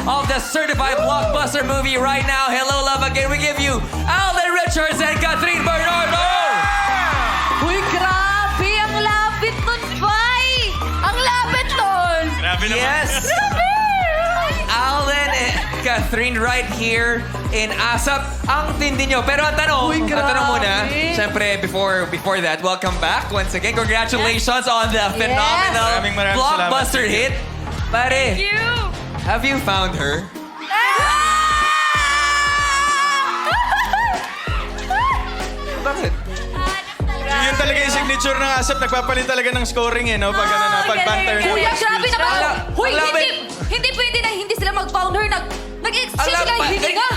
of the certified blockbuster movie right now. Hello, Love Again. We give you Alden Richards and Catherine Bernardo. Uy, grabe! Ang lapit nun, Bay! Ang lapit nun! Grabe naman. Yes. Alden and Catherine right here in ASAP. Ang tindi nyo. Pero ang tanong, Uy, ang tanong muna, grabe. syempre, before that, welcome back once again. Congratulations on the phenomenal Maraming blockbuster salamat. hit. Pare, You! have you found her? Bakit? Yun talaga yung signature ng ASAP. Nagpapalit talaga ng scoring eh, no? Pag ano na, pag banter na. Kuya, grabe naman! Ang Huy, lapit. hindi pwede na hindi sila mag-found her. Nag-exchange sila Ang yung lapit. hininga.